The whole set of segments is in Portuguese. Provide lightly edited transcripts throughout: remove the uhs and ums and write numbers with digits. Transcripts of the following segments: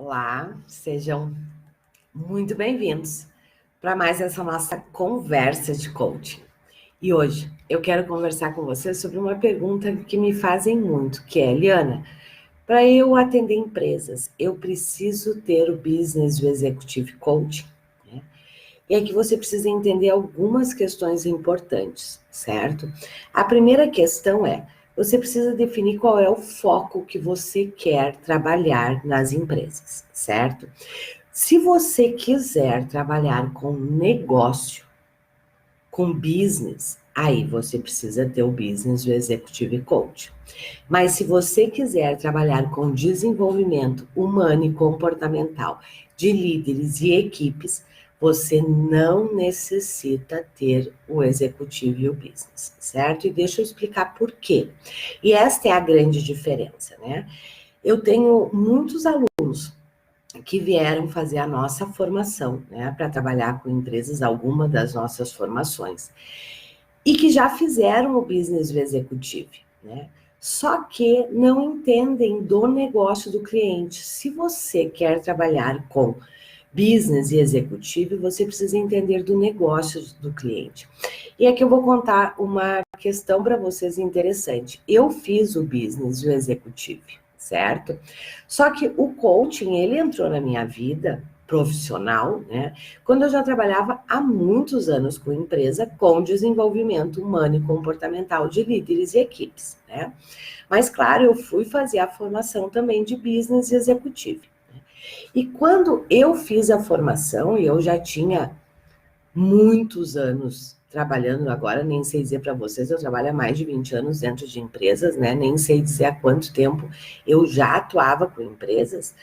Olá, sejam muito bem-vindos para mais essa nossa conversa de coaching. E hoje eu quero conversar com você sobre uma pergunta que me fazem muito, que é, Liana, para eu atender empresas, eu preciso ter o Business Executive Coaching? Né? E aqui você precisa entender algumas questões importantes, certo? A primeira questão é, você precisa definir qual é o foco que você quer trabalhar nas empresas, certo? Se você quiser trabalhar com negócio, com business, aí você precisa ter o Business Executive Coach. Mas se você quiser trabalhar com desenvolvimento humano e comportamental de líderes e equipes, você não necessita ter o executivo e o business, certo? E deixa eu explicar por quê. E esta é a grande diferença, né? Eu tenho muitos alunos que vieram fazer a nossa formação, né, para trabalhar com empresas, alguma das nossas formações, e que já fizeram o business executivo, né? Só que não entendem do negócio do cliente. Se você quer trabalhar com business e executivo, você precisa entender do negócio do cliente. E aqui eu vou contar uma questão para vocês interessante. Eu fiz o business e o executivo, certo? Só que o coaching, ele entrou na minha vida profissional, né? Quando eu já trabalhava há muitos anos com empresa, com desenvolvimento humano e comportamental de líderes e equipes, né? Mas, claro, eu fui fazer a formação também de business e executivo. E quando eu fiz a formação, e eu já tinha muitos anos trabalhando, agora nem sei dizer para vocês, eu trabalho há mais de 20 anos dentro de empresas, né? Nem sei dizer há quanto tempo eu já atuava com empresas.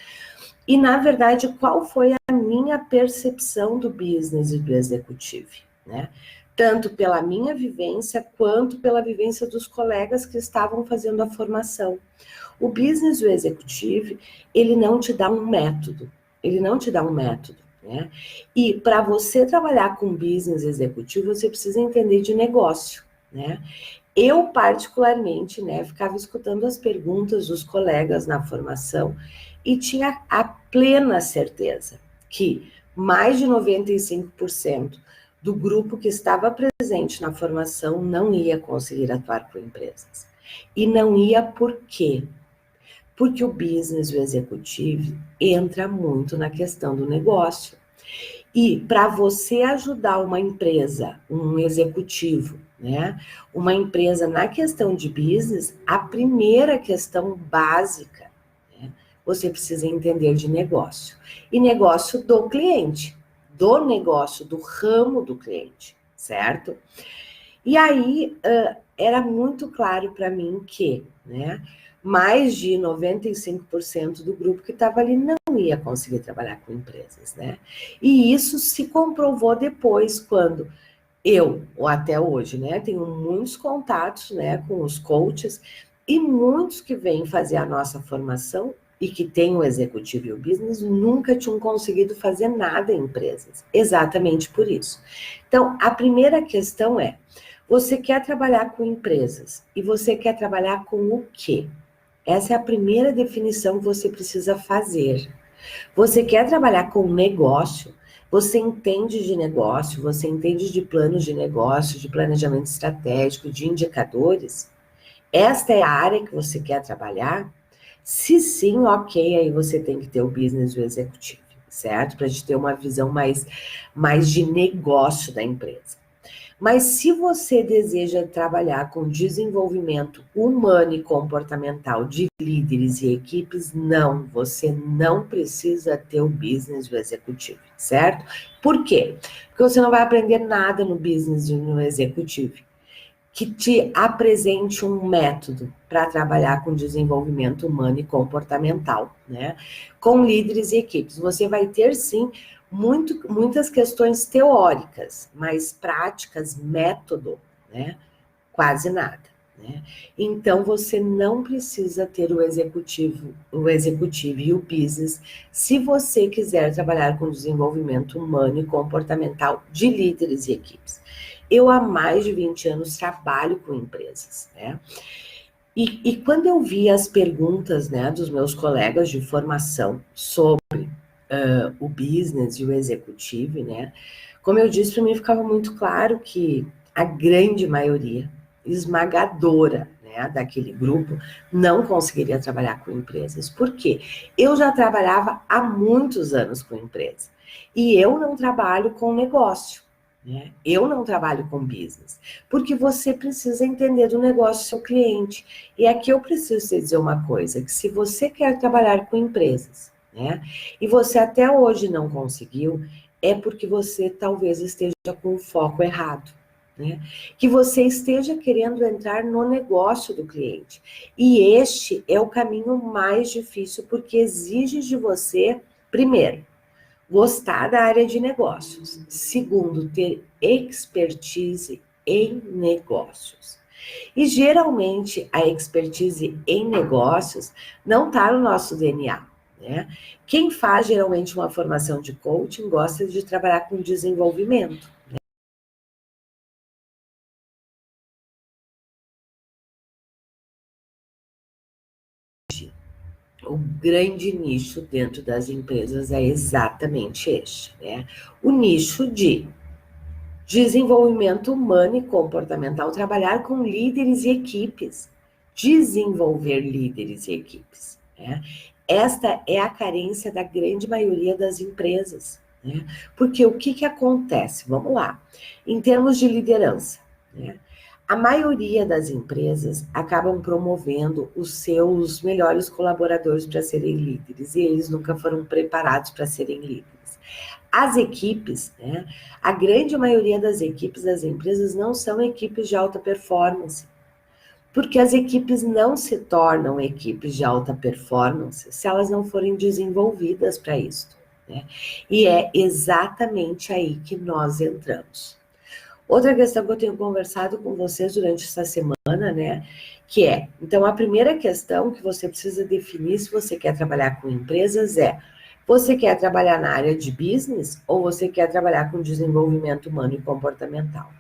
E, na verdade, qual foi a minha percepção do business e do executivo, né? Tanto pela minha vivência, quanto pela vivência dos colegas que estavam fazendo a formação. O business e o executivo, ele não te dá um método, né? E para você trabalhar com business executivo, você precisa entender de negócio, né? Eu, particularmente, né, ficava escutando as perguntas dos colegas na formação e tinha a plena certeza que mais de 95% do grupo que estava presente na formação não ia conseguir atuar com empresas. E não ia por quê? Porque o business, o executivo, entra muito na questão do negócio. E para você ajudar uma empresa, um executivo, né, uma empresa na questão de business, a primeira questão básica, né, você precisa entender de negócio. E negócio do cliente, do negócio, do ramo do cliente, certo? E aí, era muito claro para mim que, né, mais de 95% do grupo que estava ali não ia conseguir trabalhar com empresas, né? E isso se comprovou depois, quando eu, ou até hoje, né, tenho muitos contatos, né, com os coaches, e muitos que vêm fazer a nossa formação e que têm o executivo e o business nunca tinham conseguido fazer nada em empresas. Exatamente por isso. Então, a primeira questão é, você quer trabalhar com empresas e você quer trabalhar com o quê? Essa é a primeira definição que você precisa fazer. Você quer trabalhar com negócio? Você entende de negócio? Você entende de planos de negócio, de planejamento estratégico, de indicadores? Esta é a área que você quer trabalhar? Se sim, ok, aí você tem que ter o business e o executivo, certo? Para a gente ter uma visão mais de negócio da empresa. Mas se você deseja trabalhar com desenvolvimento humano e comportamental de líderes e equipes, não, você não precisa ter o business do executivo, certo? Por quê? Porque você não vai aprender nada no business e no executivo que te apresente um método para trabalhar com desenvolvimento humano e comportamental, né? Com líderes e equipes. Você vai ter, sim, muitas questões teóricas, mas práticas, método, né? Quase nada, né? Então, você não precisa ter o executivo e o business se você quiser trabalhar com desenvolvimento humano e comportamental de líderes e equipes. Eu, há mais de 20 anos, trabalho com empresas, né? E quando eu vi as perguntas, né, dos meus colegas de formação sobre o business e o executivo, né, como eu disse, para mim ficava muito claro que a grande maioria, esmagadora, né, daquele grupo, não conseguiria trabalhar com empresas. Por quê? Eu já trabalhava há muitos anos com empresa. E eu não trabalho com negócio, né? Eu não trabalho com business. Porque você precisa entender do negócio do seu cliente. E aqui eu preciso te dizer uma coisa, que se você quer trabalhar com empresas, né, e você até hoje não conseguiu, é porque você talvez esteja com o foco errado, né? Que você esteja querendo entrar no negócio do cliente. E este é o caminho mais difícil, porque exige de você, primeiro, gostar da área de negócios. Segundo, ter expertise em negócios. E geralmente a expertise em negócios não está no nosso DNA, né? Quem faz geralmente uma formação de coaching gosta de trabalhar com desenvolvimento. O grande nicho dentro das empresas é exatamente este, né? O nicho de desenvolvimento humano e comportamental, trabalhar com líderes e equipes, desenvolver líderes e equipes, né? Esta é a carência da grande maioria das empresas, né? Porque o que acontece? Vamos lá. Em termos de liderança, né? A maioria das empresas acabam promovendo os seus melhores colaboradores para serem líderes, e eles nunca foram preparados para serem líderes. As equipes, né? A grande maioria das equipes das empresas não são equipes de alta performance, porque as equipes não se tornam equipes de alta performance se elas não forem desenvolvidas para isso, né? E é exatamente aí que nós entramos. Outra questão que eu tenho conversado com vocês durante essa semana, né, que é, então a primeira questão que você precisa definir se você quer trabalhar com empresas é: você quer trabalhar na área de business ou você quer trabalhar com desenvolvimento humano e comportamental?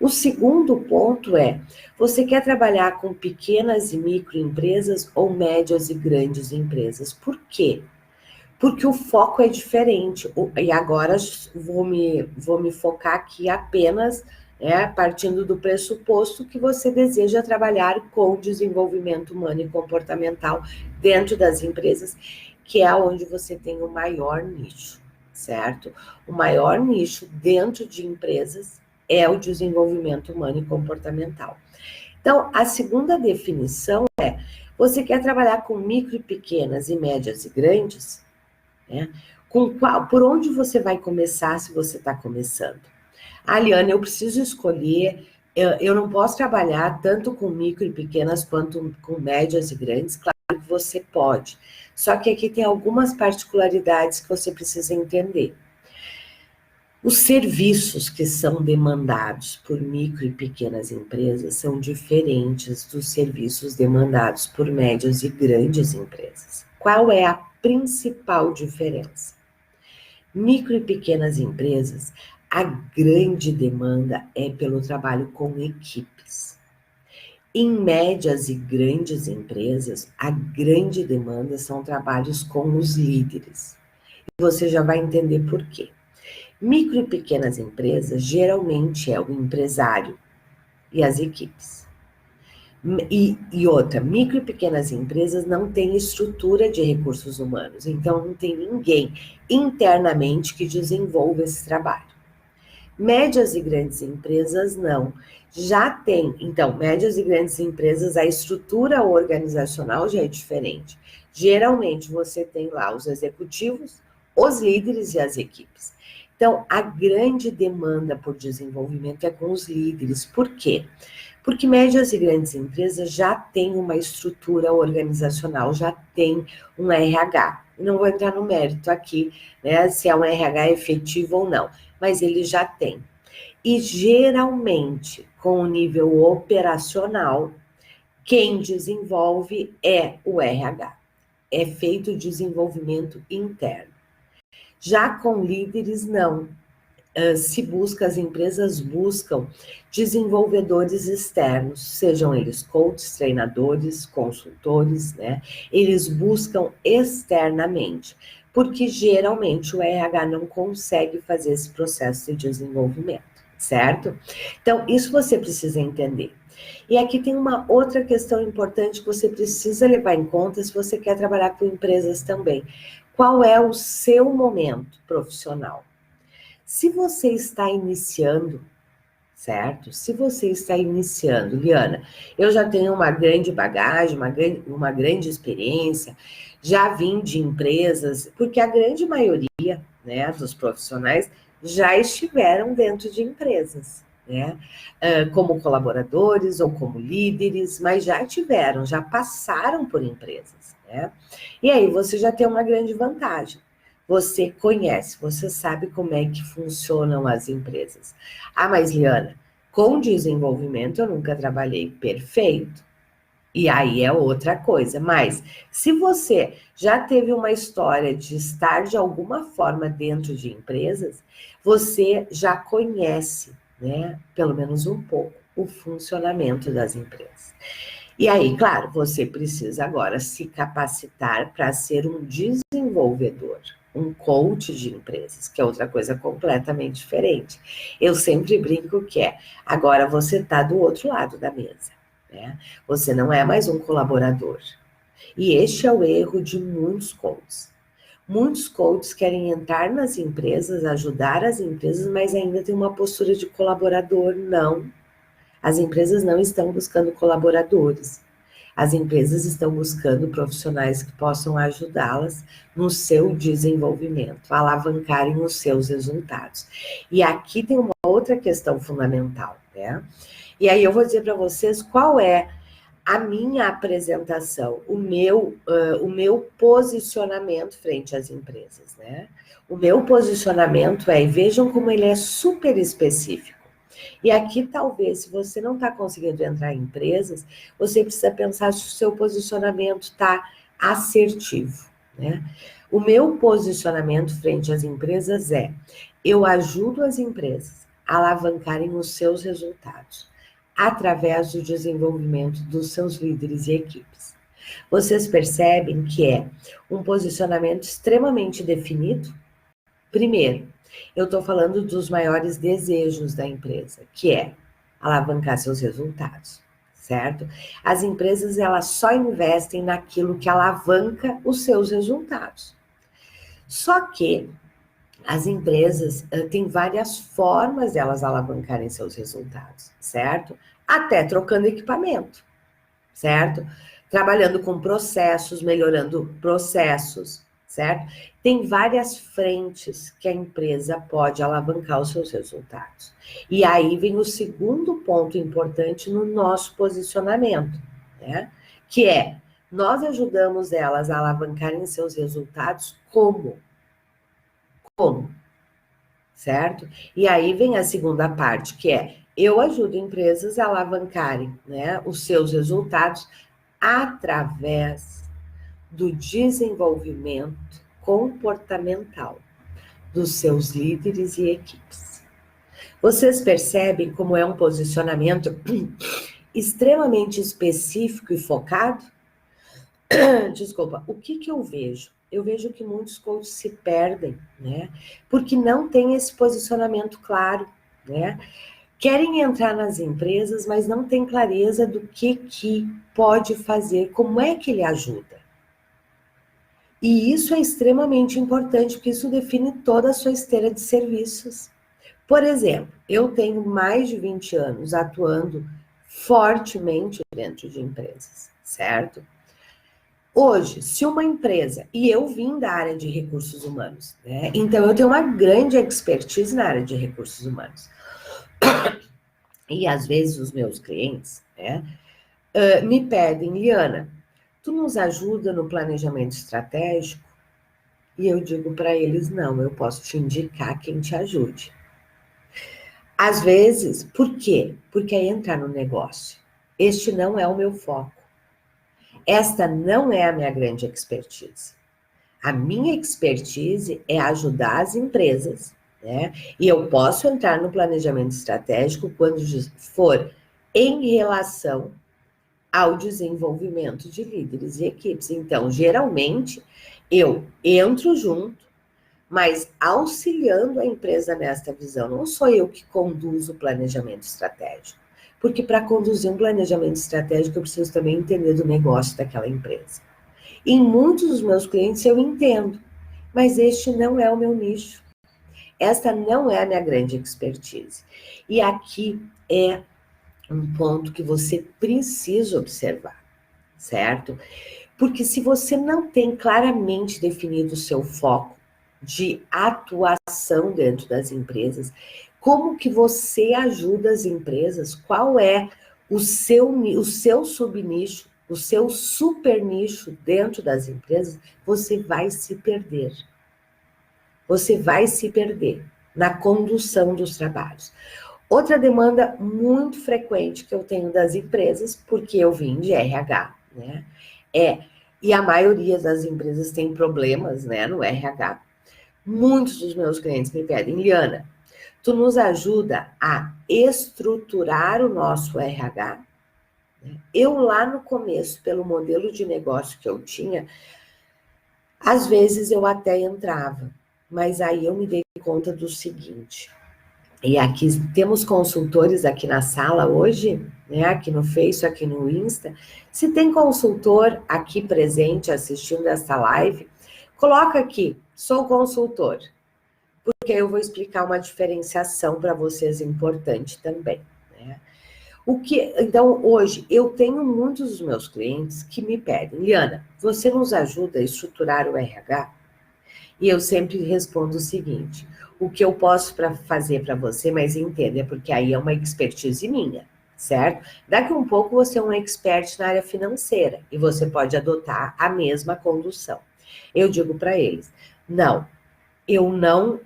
O segundo ponto é: você quer trabalhar com pequenas e microempresas ou médias e grandes empresas? Por quê? Porque o foco é diferente. E agora vou me focar aqui apenas, né, partindo do pressuposto que você deseja trabalhar com desenvolvimento humano e comportamental dentro das empresas, que é onde você tem o maior nicho, certo? O maior nicho dentro de empresas é o desenvolvimento humano e comportamental. Então, a segunda definição é: você quer trabalhar com micro e pequenas e médias e grandes? Né? Por onde você vai começar se você está começando? Aliana, eu preciso escolher, eu não posso trabalhar tanto com micro e pequenas quanto com médias e grandes, claro que você pode. Só que aqui tem algumas particularidades que você precisa entender. Os serviços que são demandados por micro e pequenas empresas são diferentes dos serviços demandados por médias e grandes empresas. Qual é a principal diferença? Micro e pequenas empresas, a grande demanda é pelo trabalho com equipes. Em médias e grandes empresas, a grande demanda são trabalhos com os líderes. Você já vai entender por quê. Micro e pequenas empresas geralmente é o empresário e as equipes. E outra, micro e pequenas empresas não têm estrutura de recursos humanos, então não tem ninguém internamente que desenvolva esse trabalho. Médias e grandes empresas não. Já tem, então, médias e grandes empresas, a estrutura organizacional já é diferente. Geralmente você tem lá os executivos, os líderes e as equipes. Então, a grande demanda por desenvolvimento é com os líderes. Por quê? Porque médias e grandes empresas já têm uma estrutura organizacional, já tem um RH. Não vou entrar no mérito aqui, né, se é um RH efetivo ou não, mas ele já tem. E geralmente, com o nível operacional, quem desenvolve é o RH. É feito desenvolvimento interno. Já com líderes, não. se busca, as empresas buscam desenvolvedores externos, sejam eles coaches, treinadores, consultores, né? Eles buscam externamente, porque geralmente o RH não consegue fazer esse processo de desenvolvimento, certo? Então, isso você precisa entender. E aqui tem uma outra questão importante que você precisa levar em conta se você quer trabalhar com empresas também. Qual é o seu momento profissional? Se você está iniciando, certo? Se você está iniciando, Liana, eu já tenho uma grande bagagem, uma grande experiência, já vim de empresas, porque a grande maioria, né, dos profissionais já estiveram dentro de empresas, né? Como colaboradores ou como líderes, mas já tiveram, já passaram por empresas, né? E aí você já tem uma grande vantagem. Você conhece, você sabe como é que funcionam as empresas. Ah, mas Liana, com desenvolvimento eu nunca trabalhei, perfeito. E aí é outra coisa. Mas se você já teve uma história de estar de alguma forma dentro de empresas, você já conhece, né, pelo menos um pouco, o funcionamento das empresas. E aí, claro, você precisa agora se capacitar para ser um desenvolvedor, um coach de empresas, que é outra coisa completamente diferente. Eu sempre brinco que agora você está do outro lado da mesa, né? Você não é mais um colaborador. E este é o erro de muitos coaches. Muitos coaches querem entrar nas empresas, ajudar as empresas, mas ainda tem uma postura de colaborador. Não. As empresas não estão buscando colaboradores. As empresas estão buscando profissionais que possam ajudá-las no seu desenvolvimento, alavancarem os seus resultados. E aqui tem uma outra questão fundamental, né? E aí eu vou dizer para vocês qual é a minha apresentação, o meu posicionamento frente às empresas, né? O meu posicionamento e vejam como ele é super específico. E aqui, talvez, se você não está conseguindo entrar em empresas, você precisa pensar se o seu posicionamento está assertivo, né? O meu posicionamento frente às empresas eu ajudo as empresas a alavancarem os seus resultados através do desenvolvimento dos seus líderes e equipes. Vocês percebem que é um posicionamento extremamente definido? Primeiro, eu estou falando dos maiores desejos da empresa, que é alavancar seus resultados, certo? As empresas, elas só investem naquilo que alavanca os seus resultados. Só que as empresas têm várias formas de elas alavancarem seus resultados, certo? Até trocando equipamento, certo? Trabalhando com processos, melhorando processos, certo? Tem várias frentes que a empresa pode alavancar os seus resultados. E aí vem o segundo ponto importante no nosso posicionamento, né? Que é, nós ajudamos elas a alavancarem seus resultados como? Como? Certo? E aí vem a segunda parte, que é, eu ajudo empresas a alavancarem, né, os seus resultados através do desenvolvimento comportamental dos seus líderes e equipes. Vocês percebem como é um posicionamento extremamente específico e focado? Desculpa, o que eu vejo? Eu vejo que muitos coaches se perdem, né? Porque não tem esse posicionamento claro, né? Querem entrar nas empresas, mas não tem clareza do que pode fazer, como é que ele ajuda. E isso é extremamente importante, porque isso define toda a sua esteira de serviços. Por exemplo, eu tenho mais de 20 anos atuando fortemente dentro de empresas, certo? Hoje, se uma empresa, e eu vim da área de recursos humanos, né? Então eu tenho uma grande expertise na área de recursos humanos. E às vezes os meus clientes, né, me pedem, Liana, tu nos ajuda no planejamento estratégico? E eu digo para eles, não, eu posso te indicar quem te ajude. Às vezes, por quê? Porque é entrar no negócio. Este não é o meu foco. Esta não é a minha grande expertise. A minha expertise é ajudar as empresas, né? E eu posso entrar no planejamento estratégico quando for em relação ao desenvolvimento de líderes e equipes. Então, geralmente, eu entro junto, mas auxiliando a empresa nesta visão. Não sou eu que conduzo o planejamento estratégico. Porque para conduzir um planejamento estratégico, eu preciso também entender do negócio daquela empresa. Em muitos dos meus clientes eu entendo, mas este não é o meu nicho. Esta não é a minha grande expertise. E aqui é um ponto que você precisa observar, certo? Porque se você não tem claramente definido o seu foco de atuação dentro das empresas, como que você ajuda as empresas? Qual é o seu subnicho, o seu super nicho dentro das empresas? Você vai se perder. Você vai se perder na condução dos trabalhos. Outra demanda muito frequente que eu tenho das empresas, porque eu vim de RH, né? E a maioria das empresas tem problemas, né, no RH. Muitos dos meus clientes me pedem, Liana, tu nos ajuda a estruturar o nosso RH? Eu lá no começo, pelo modelo de negócio que eu tinha, às vezes eu até entrava, mas aí eu me dei conta do seguinte, e aqui temos consultores aqui na sala hoje, né, aqui no Face, aqui no Insta. Se tem consultor aqui presente assistindo essa live, coloca aqui, sou consultor, porque eu vou explicar uma diferenciação para vocês importante também, né? Então, hoje, eu tenho muitos dos meus clientes que me pedem, Liana, você nos ajuda a estruturar o RH? E eu sempre respondo o seguinte, o que eu posso fazer para você, mas entenda, é porque aí é uma expertise minha, certo? Daqui um pouco você é um expert na área financeira e você pode adotar a mesma condução. Eu digo para eles, não, eu não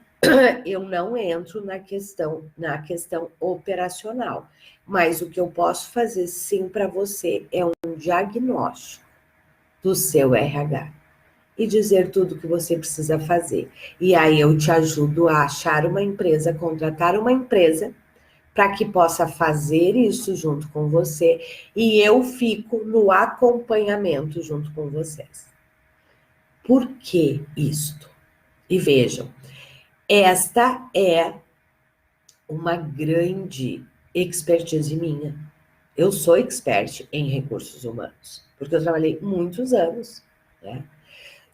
entro na questão operacional, mas o que eu posso fazer sim para você é um diagnóstico do seu RH e dizer tudo o que você precisa fazer. E aí eu te ajudo a achar uma empresa, contratar uma empresa para que possa fazer isso junto com você e eu fico no acompanhamento junto com vocês. Por que isto? E vejam, esta é uma grande expertise minha. Eu sou expert em recursos humanos, porque eu trabalhei muitos anos, né?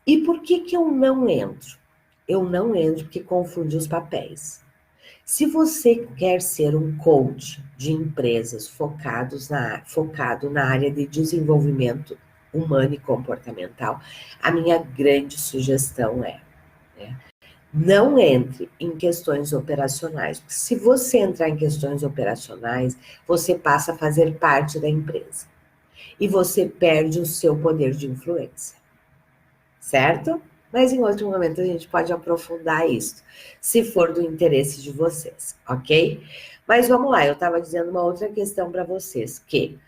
E por que eu não entro? Eu não entro porque confunde os papéis. Se você quer ser um coach de empresas focado na área de desenvolvimento humano e comportamental, a minha grande sugestão é, né, não entre em questões operacionais. Porque se você entrar em questões operacionais, você passa a fazer parte da empresa. E você perde o seu poder de influência. Certo? Mas em outro momento a gente pode aprofundar isso, se for do interesse de vocês, ok? Mas vamos lá, eu estava dizendo uma outra questão para vocês, que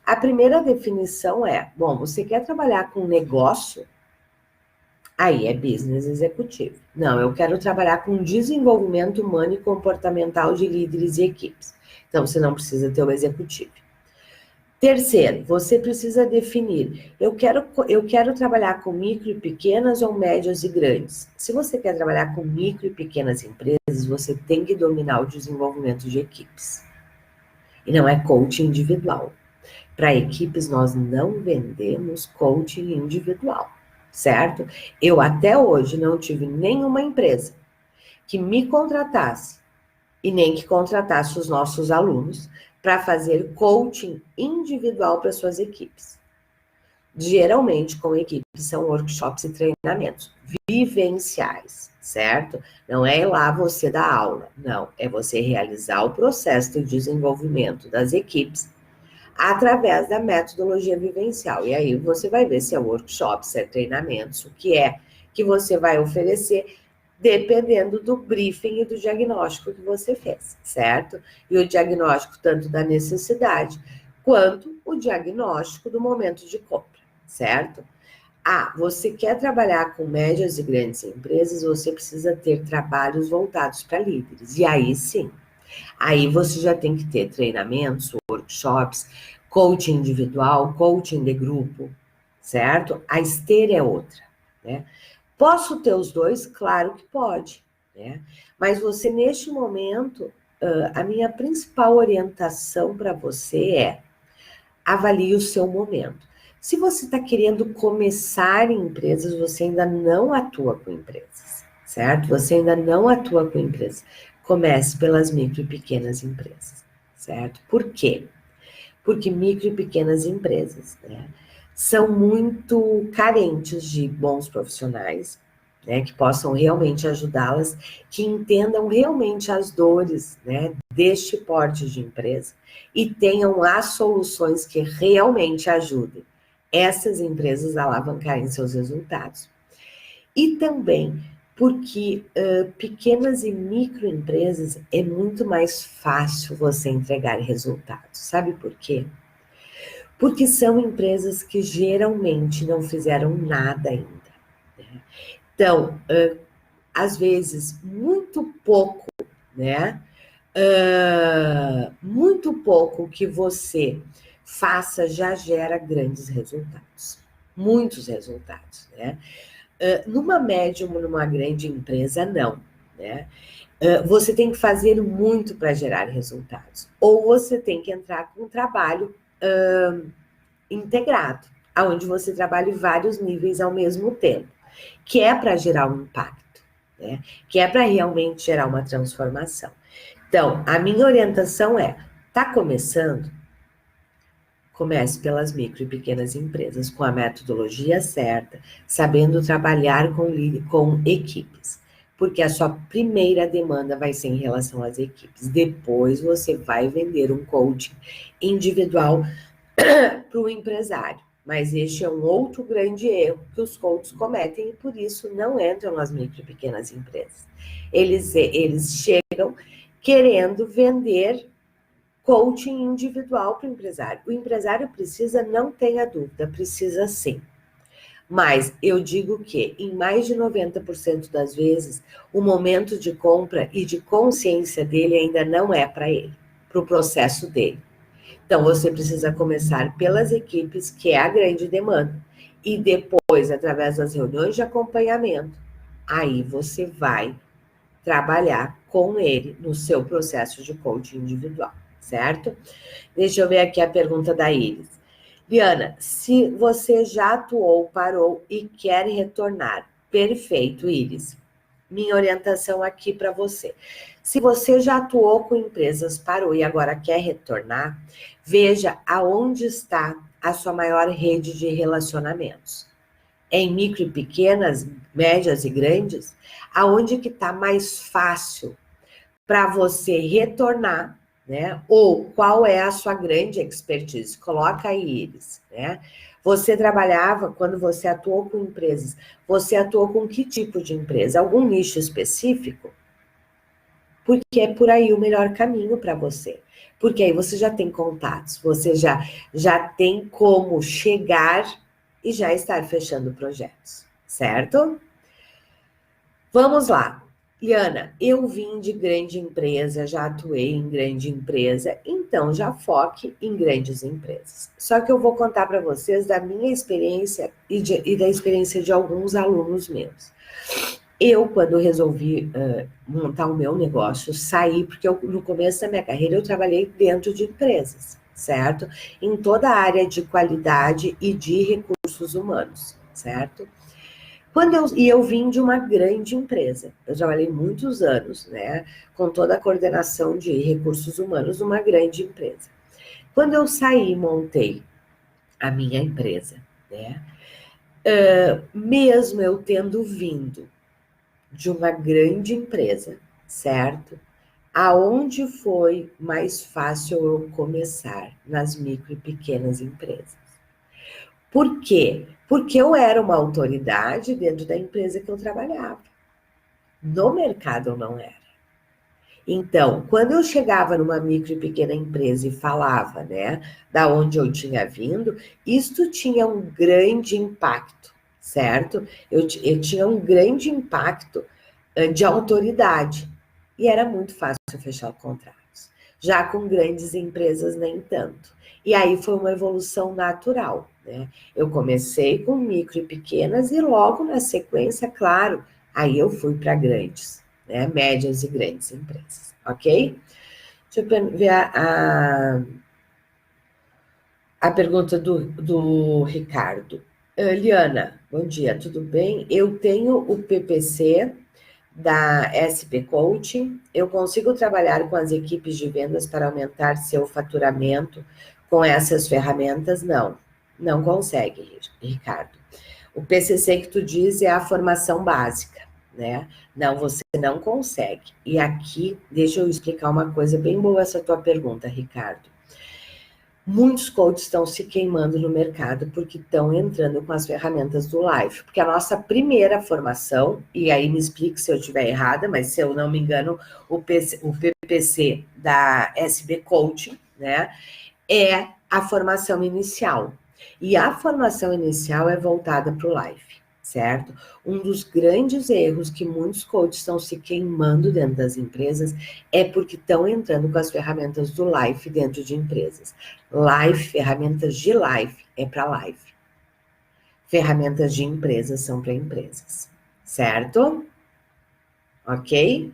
a primeira definição é, bom, você quer trabalhar com negócio? Aí é business executivo. Não, eu quero trabalhar com desenvolvimento humano e comportamental de líderes e equipes. Então, você não precisa ter o executivo. Terceiro, você precisa definir, eu quero trabalhar com micro e pequenas ou médias e grandes. Se você quer trabalhar com micro e pequenas empresas, você tem que dominar o desenvolvimento de equipes. E não é coaching individual. Para equipes, nós não vendemos coaching individual, certo? Eu até hoje não tive nenhuma empresa que me contratasse e nem que contratasse os nossos alunos para fazer coaching individual para suas equipes. Geralmente, com equipes, são workshops e treinamentos vivenciais, certo? Não é lá você dar aula, não. É você realizar o processo de desenvolvimento das equipes através da metodologia vivencial. E aí você vai ver se é workshop, se é treinamentos, o que é que você vai oferecer, dependendo do briefing e do diagnóstico que você fez, certo? E o diagnóstico tanto da necessidade, quanto o diagnóstico do momento de compra, certo? Você quer trabalhar com médias e grandes empresas, você precisa ter trabalhos voltados para líderes. E aí sim, aí você já tem que ter treinamentos, workshops, coaching individual, coaching de grupo, certo? A esteira é outra, né? Posso ter os dois? Claro que pode, né? Mas você, neste momento, a minha principal orientação para você é avalie o seu momento. Se você está querendo começar em empresas, você ainda não atua com empresas, certo? Você ainda não atua com empresas. Comece pelas micro e pequenas empresas, certo? Por quê? Porque micro e pequenas empresas, né, são muito carentes de bons profissionais, né, que possam realmente ajudá-las, que entendam realmente as dores, né, deste porte de empresa e tenham as soluções que realmente ajudem essas empresas a alavancarem seus resultados. E também porque pequenas e microempresas é muito mais fácil você entregar resultados. Sabe por quê? Porque são empresas que geralmente não fizeram nada ainda, né? Então, às vezes, muito pouco, né? Muito pouco que você faça já gera grandes resultados. Muitos resultados, né? Numa média ou numa grande empresa, não, né? Você tem que fazer muito para gerar resultados. Ou você tem que entrar com um trabalho integrado, onde você trabalhe vários níveis ao mesmo tempo, que é para gerar um impacto, né? Que é para realmente gerar uma transformação. Então, a minha orientação é, tá começando? Comece pelas micro e pequenas empresas, com a metodologia certa, sabendo trabalhar com equipes, porque a sua primeira demanda vai ser em relação às equipes. Depois você vai vender um coaching individual para o empresário. Mas este é um outro grande erro que os coaches cometem e por isso não entram nas micro e pequenas empresas. Eles chegam querendo vender coaching individual para o empresário. O empresário precisa, não tenha dúvida, precisa sim. Mas eu digo que, em mais de 90% das vezes, o momento de compra e de consciência dele ainda não é para ele, para o processo dele. Então, você precisa começar pelas equipes, que é a grande demanda. E depois, através das reuniões de acompanhamento, aí você vai trabalhar com ele no seu processo de coaching individual, certo? Deixa eu ver aqui a pergunta da Iris. Liana, se você já atuou, parou e quer retornar, perfeito, Iris. Minha orientação aqui para você. Se você já atuou com empresas, parou e agora quer retornar, veja aonde está a sua maior rede de relacionamentos. Em micro e pequenas, médias e grandes, aonde que está mais fácil para você retornar, né? Ou qual é a sua grande expertise? Coloca aí eles, né? Você trabalhava, quando você atuou com empresas, você atuou com que tipo de empresa? Algum nicho específico? Porque é por aí o melhor caminho para você. Porque aí você já tem contatos, você já tem como chegar e já estar fechando projetos, certo? Vamos lá. Liana, eu vim de grande empresa, já atuei em grande empresa, então já foque em grandes empresas. Só que eu vou contar para vocês da minha experiência e da experiência de alguns alunos meus. Eu, quando resolvi montar o meu negócio, saí, porque no começo da minha carreira eu trabalhei dentro de empresas, certo? Em toda a área de qualidade e de recursos humanos, certo? Eu vim de uma grande empresa, eu trabalhei muitos anos, né, com toda a coordenação de recursos humanos numa grande empresa. Quando eu saí, montei a minha empresa, né, mesmo eu tendo vindo de uma grande empresa, certo? Aonde foi mais fácil eu começar? Nas micro e pequenas empresas. Por quê? Porque eu era uma autoridade dentro da empresa que eu trabalhava. No mercado eu não era. Então, quando eu chegava numa micro e pequena empresa e falava, né, da onde eu tinha vindo, isto tinha um grande impacto, certo? Eu tinha um grande impacto de autoridade e era muito fácil fechar contratos. Já com grandes empresas, nem tanto. E aí foi uma evolução natural, né? Eu comecei com micro e pequenas e logo na sequência, claro, aí eu fui para grandes, né? Médias e grandes empresas, ok? Deixa eu ver a pergunta do Ricardo. Liana, bom dia, tudo bem? Eu tenho o PPC da SP Coaching. Eu consigo trabalhar com as equipes de vendas para aumentar seu faturamento com essas ferramentas? Não, não consegue, Ricardo. O PCC que tu diz é a formação básica, né? Não, você não consegue. E aqui, deixa eu explicar uma coisa bem boa essa tua pergunta, Ricardo. Muitos coaches estão se queimando no mercado porque estão entrando com as ferramentas do Life. Porque a nossa primeira formação, e aí me explique se eu estiver errada, mas se eu não me engano, o PPC da SB Coaching, né, é a formação inicial. E a formação inicial é voltada para o Life, certo? Um dos grandes erros que muitos coaches estão se queimando dentro das empresas é porque estão entrando com as ferramentas do Life dentro de empresas. Life, ferramentas de Life é para Life. Ferramentas de empresas são para empresas, certo? Ok?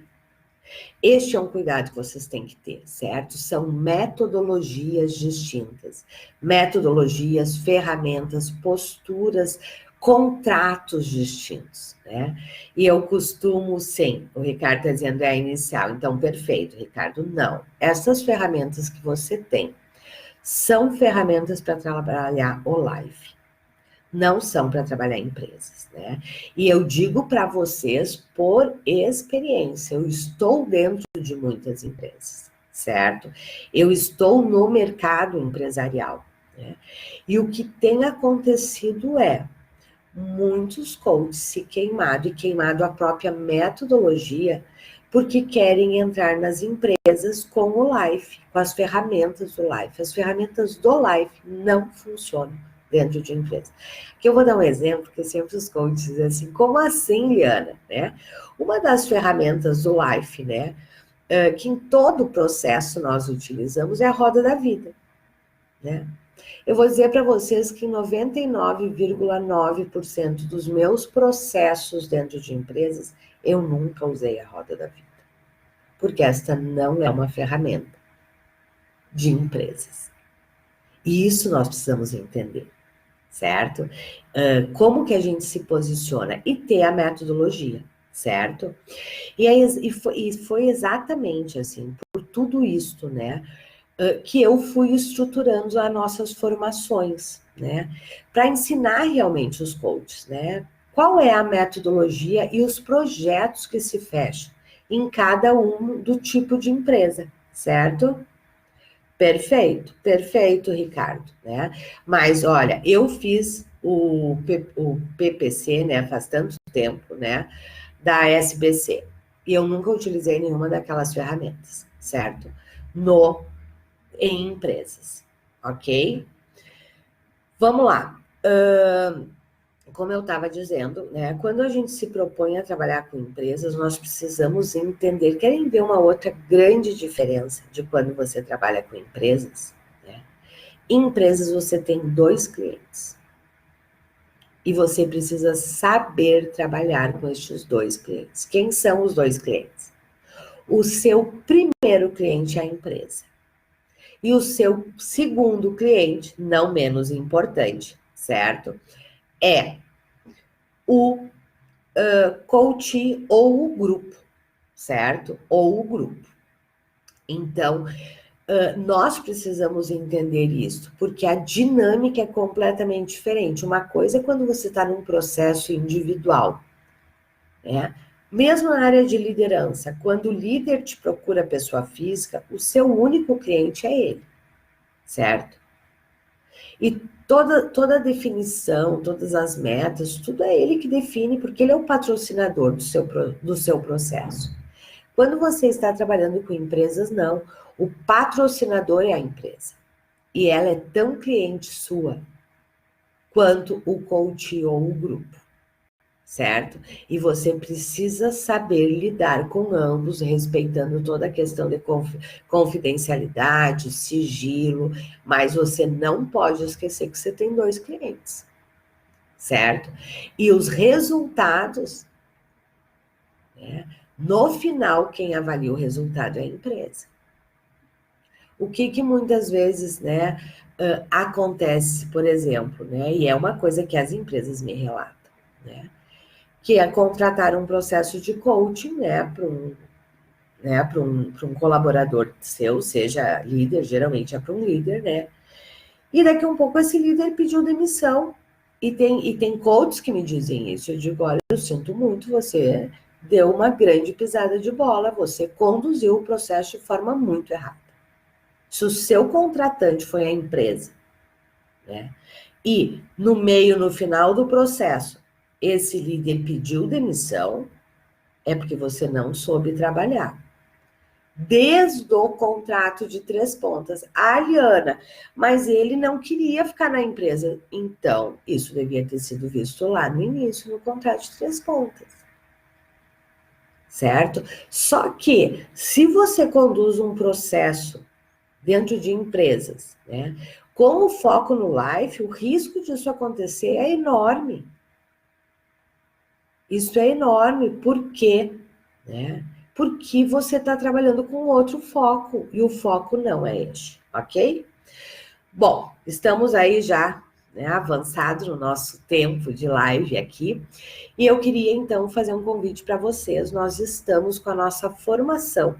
Este é um cuidado que vocês têm que ter, certo? São metodologias distintas. Metodologias, ferramentas, posturas, contratos distintos, né? E eu costumo, sim, o Ricardo está dizendo é a inicial, então perfeito, Ricardo, não. Essas ferramentas que você tem são ferramentas para trabalhar o life, não são para trabalhar em empresas, né? E eu digo para vocês por experiência, eu estou dentro de muitas empresas, certo? Eu estou no mercado empresarial, né? E o que tem acontecido é muitos coaches se queimado e queimado a própria metodologia porque querem entrar nas empresas com o Life, com as ferramentas do Life. As ferramentas do Life não funcionam dentro de empresa. Aqui eu vou dar um exemplo, que sempre os coaches dizem assim, como assim, Liana? Né? Uma das ferramentas do Life, né, que em todo o processo nós utilizamos é a roda da vida, né? Eu vou dizer para vocês que 99,9% dos meus processos dentro de empresas, eu nunca usei a roda da vida. Porque esta não é uma ferramenta de empresas. E isso nós precisamos entender, certo? Como que a gente se posiciona e ter a metodologia, certo? E foi exatamente assim, por tudo isso, né? Que eu fui estruturando as nossas formações, né? Para ensinar realmente os coaches, né? Qual é a metodologia e os projetos que se fecham em cada um do tipo de empresa, certo? Perfeito, Ricardo, né? Mas olha, eu fiz o PPC, né? Faz tanto tempo, né? Da SBC. E eu nunca utilizei nenhuma daquelas ferramentas, certo? Em empresas, ok? Vamos lá. Como eu estava dizendo, né, quando a gente se propõe a trabalhar com empresas, nós precisamos entender, querem ver uma outra grande diferença de quando você trabalha com empresas? Né? Em empresas você tem 2 clientes. E você precisa saber trabalhar com estes 2 clientes. Quem são os 2 clientes? O seu primeiro cliente é a empresa. E o seu segundo cliente, não menos importante, certo? É o coach ou o grupo, certo? Ou o grupo. Então, nós precisamos entender isso, porque a dinâmica é completamente diferente. Uma coisa é quando você está num processo individual, né? Mesmo na área de liderança, quando o líder te procura pessoa física, o seu único cliente é ele, certo? E toda a definição, todas as metas, tudo é ele que define, porque ele é o patrocinador do seu processo. Quando você está trabalhando com empresas, não. O patrocinador é a empresa. E ela é tão cliente sua quanto o coach ou o grupo, certo? E você precisa saber lidar com ambos, respeitando toda a questão de confidencialidade, sigilo, mas você não pode esquecer que você tem 2 clientes, certo? E os resultados, né? No final, quem avalia o resultado é a empresa. O que muitas vezes, né, acontece, por exemplo, né, e é uma coisa que as empresas me relatam, né, que é contratar um processo de coaching, né, para um colaborador seu, seja líder, geralmente é para um líder, né, e daqui a um pouco esse líder pediu demissão, e tem coaches que me dizem isso, eu digo, olha, eu sinto muito, você deu uma grande pisada de bola, você conduziu o processo de forma muito errada. Se o seu contratante foi a empresa, né, e no final do processo, esse líder pediu demissão, é porque você não soube trabalhar. Desde o contrato de 3 pontas. Ah, Liana, mas ele não queria ficar na empresa. Então, isso devia ter sido visto lá no início, no contrato de 3 pontas. Certo? Só que, se você conduz um processo dentro de empresas, né, com o foco no life, o risco disso acontecer é enorme. Isso é enorme. Por quê? Né? Porque você está trabalhando com outro foco, e o foco não é este, ok? Bom, estamos aí já, né, avançado no nosso tempo de live aqui, e eu queria então fazer um convite para vocês. Nós estamos com a nossa formação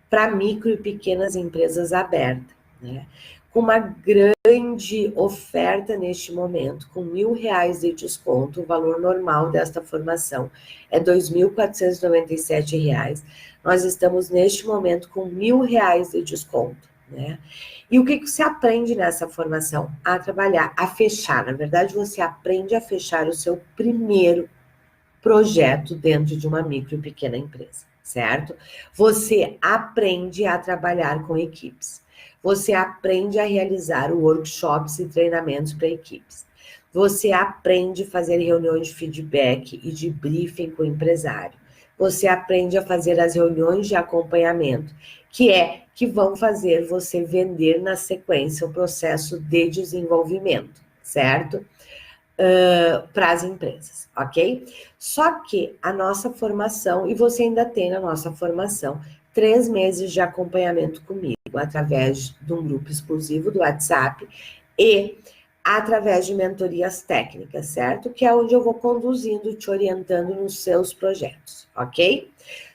para micro e pequenas empresas aberta, né? Com uma grande oferta neste momento, com R$ 1.000 de desconto. O valor normal desta formação é R$ 2.497. Nós estamos neste momento com R$ 1.000 de desconto, né? E o que você aprende nessa formação? A trabalhar, a fechar. Na verdade, você aprende a fechar o seu primeiro projeto dentro de uma micro e pequena empresa, certo? Você aprende a trabalhar com equipes. Você aprende a realizar workshops e treinamentos para equipes. Você aprende a fazer reuniões de feedback e de briefing com o empresário. Você aprende a fazer as reuniões de acompanhamento, que vão fazer você vender na sequência o processo de desenvolvimento, certo? Para as empresas, ok? Só que a nossa formação, e você ainda tem na nossa formação 3 meses de acompanhamento comigo, através de um grupo exclusivo do WhatsApp e através de mentorias técnicas, certo? Que é onde eu vou conduzindo, te orientando nos seus projetos, ok?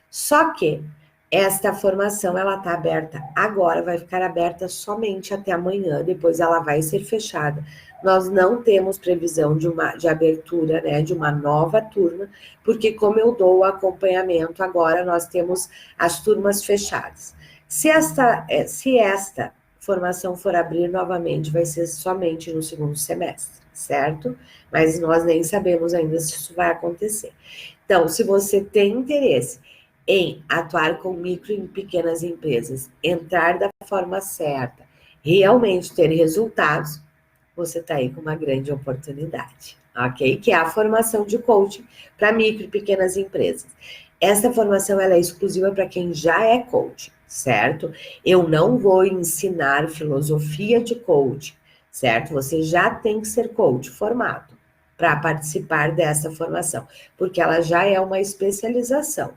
Só que esta formação, ela está aberta agora, vai ficar aberta somente até amanhã, depois ela vai ser fechada. Nós não temos previsão de abertura, né, de uma nova turma, porque como eu dou o acompanhamento agora, nós temos as turmas fechadas. Se esta formação for abrir novamente, vai ser somente no segundo semestre, certo? Mas nós nem sabemos ainda se isso vai acontecer. Então, se você tem interesse em atuar com micro e pequenas empresas, entrar da forma certa, realmente ter resultados, você está aí com uma grande oportunidade, ok? Que é a formação de coaching para micro e pequenas empresas. Essa formação ela é exclusiva para quem já é coach, certo? Eu não vou ensinar filosofia de coaching, certo? Você já tem que ser coach formado para participar dessa formação, porque ela já é uma especialização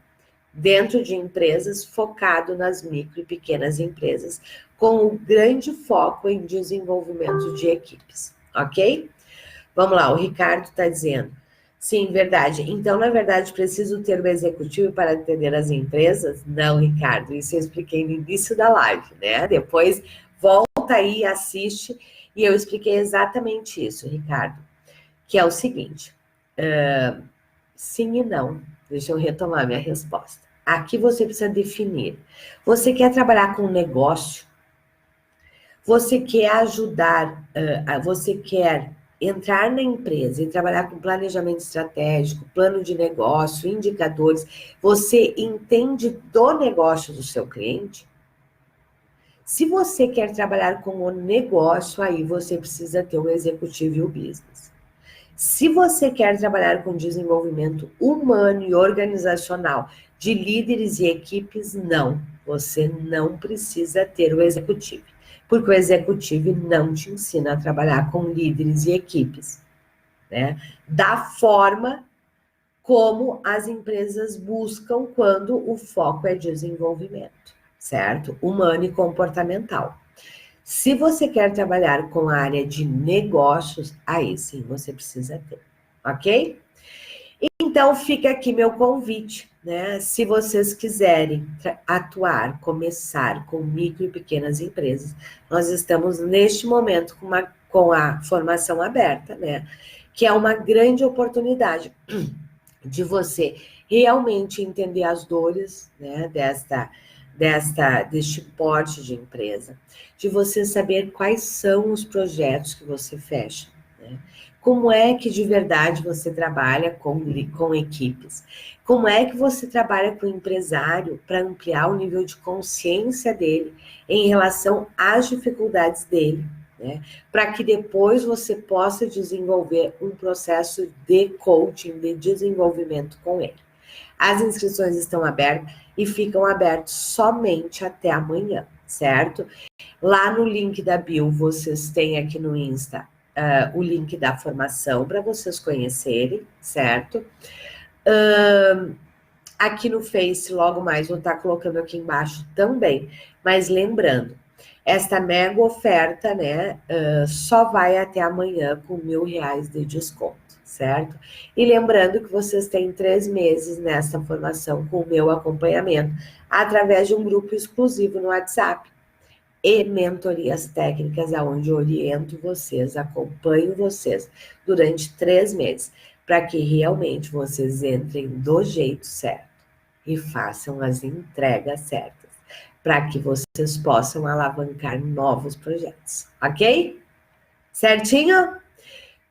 dentro de empresas, focado nas micro e pequenas empresas, com um grande foco em desenvolvimento de equipes, ok? Vamos lá, o Ricardo está dizendo, sim, verdade. Então, na verdade, preciso ter um executivo para atender as empresas? Não, Ricardo, isso eu expliquei no início da live, né? Depois, volta aí e assiste, e eu expliquei exatamente isso, Ricardo, que é o seguinte, sim e não. Deixa eu retomar minha resposta. Aqui você precisa definir. Você quer trabalhar com negócio? Você quer ajudar, você quer entrar na empresa e trabalhar com planejamento estratégico, plano de negócio, indicadores. Você entende do negócio do seu cliente? Se você quer trabalhar com o negócio, aí você precisa ter um executivo e o business. Se você quer trabalhar com desenvolvimento humano e organizacional de líderes e equipes, não. Você não precisa ter o executivo, porque o executivo não te ensina a trabalhar com líderes e equipes, né? Da forma como as empresas buscam quando o foco é desenvolvimento, certo? Humano e comportamental. Se você quer trabalhar com a área de negócios, aí sim você precisa ter, ok? Então fica aqui meu convite, né? Se vocês quiserem atuar, começar com micro e pequenas empresas, nós estamos neste momento com a formação aberta, né? Que é uma grande oportunidade de você realmente entender as dores, né, deste porte de empresa, de você saber quais são os projetos que você fecha, né? Como é que de verdade você trabalha com equipes? Como é que você trabalha com o empresário para ampliar o nível de consciência dele em relação às dificuldades dele, né? Para que depois você possa desenvolver um processo de coaching, de desenvolvimento com ele. As inscrições estão abertas e ficam abertas somente até amanhã, certo? Lá no link da bio, vocês têm aqui no Insta o link da formação para vocês conhecerem, certo? Aqui no Face, logo mais, vou estar colocando aqui embaixo também. Mas lembrando, esta mega oferta, né, só vai até amanhã com R$1.000 de desconto, certo? E lembrando que vocês têm 3 meses nessa formação com o meu acompanhamento, através de um grupo exclusivo no WhatsApp e mentorias técnicas, onde eu oriento vocês, acompanho vocês durante 3 meses, para que realmente vocês entrem do jeito certo e façam as entregas certas, para que vocês possam alavancar novos projetos, ok? Certinho?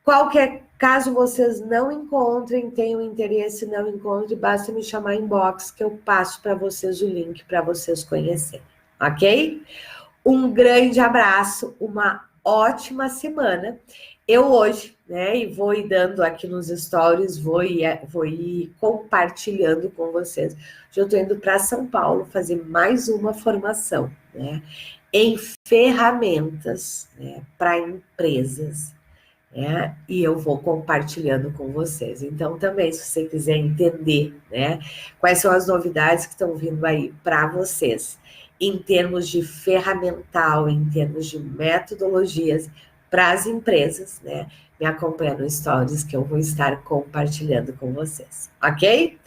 Qualquer caso vocês não encontrem, tenham interesse, não encontrem, basta me chamar em inbox que eu passo para vocês o link para vocês conhecerem, ok? Um grande abraço, uma ótima semana. Eu hoje, né, e vou ir dando aqui nos stories, vou ir compartilhando com vocês. Hoje eu estou indo para São Paulo fazer mais uma formação, né, em ferramentas, né, para empresas, né, e eu vou compartilhando com vocês. Então, também, se você quiser entender, né, quais são as novidades que estão vindo aí para vocês, em termos de ferramental, em termos de metodologias para as empresas, né? Me acompanha no Stories que eu vou estar compartilhando com vocês, ok?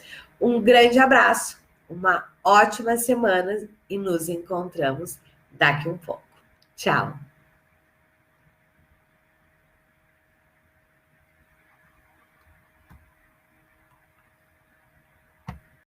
Um grande abraço, uma ótima semana e nos encontramos daqui um pouco. Tchau!